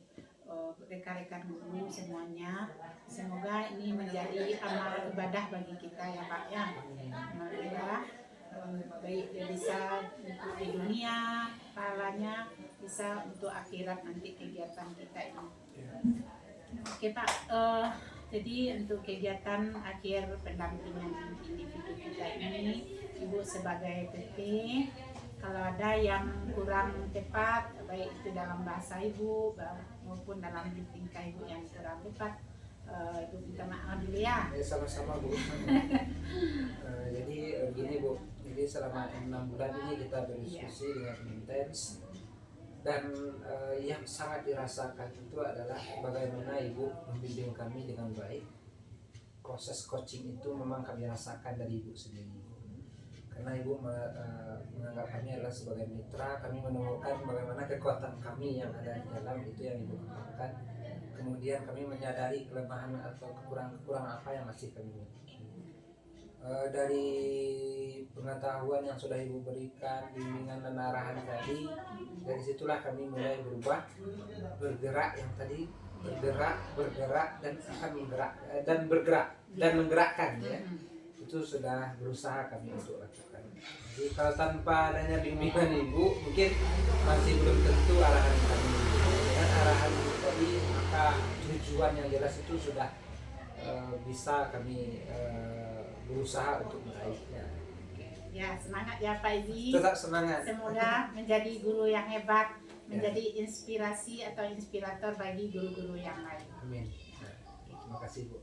rekan-rekan guru semuanya, semoga ini menjadi amal ibadah bagi kita ya Pak ya. Amal ibadah baik dia bisa untuk di dunia pahalanya, bisa untuk akhirat nanti kegiatan kita ini. Oke Pak, jadi untuk kegiatan akhir pendampingan individu kita ini, Ibu sebagai PT, kalau ada yang kurang tepat, baik itu dalam bahasa Ibu maupun dalam tingkah Ibu yang kurang tepat, Ibu minta maaf dulu ya. Sama-sama Bu. Jadi begini Bu, jadi selama 6 bulan ini kita berdiskusi dengan intens. Dan yang sangat dirasakan itu adalah bagaimana Ibu membimbing kami dengan baik. Proses coaching itu memang kami rasakan dari Ibu sendiri. Karena Ibu menganggap kami adalah sebagai mitra, kami menemukan bagaimana kekuatan kami yang ada di dalam itu yang Ibu kembangkan. Kemudian kami menyadari kelemahan atau kekurangan apa yang masih kami miliki. Dari pengetahuan yang sudah Ibu berikan, bimbingan dan arahan tadi, dari situlah kami mulai berubah, bergerak yang tadi bergerak dan akan bergerak dan menggerakkan ya. Itu sudah berusaha kami untuk lakukan. Jadi kalau tanpa adanya bimbingan Ibu mungkin masih belum tentu arahan kami. Dengan arahan Ibu tadi maka tujuan yang jelas itu sudah bisa kami berusaha untuk meraihnya. Ya, semangat ya Pak Ezi. Tetap semangat. Semoga menjadi guru yang hebat, menjadi inspirasi atau inspirator bagi guru-guru yang lain. Amin. Terima kasih Bu.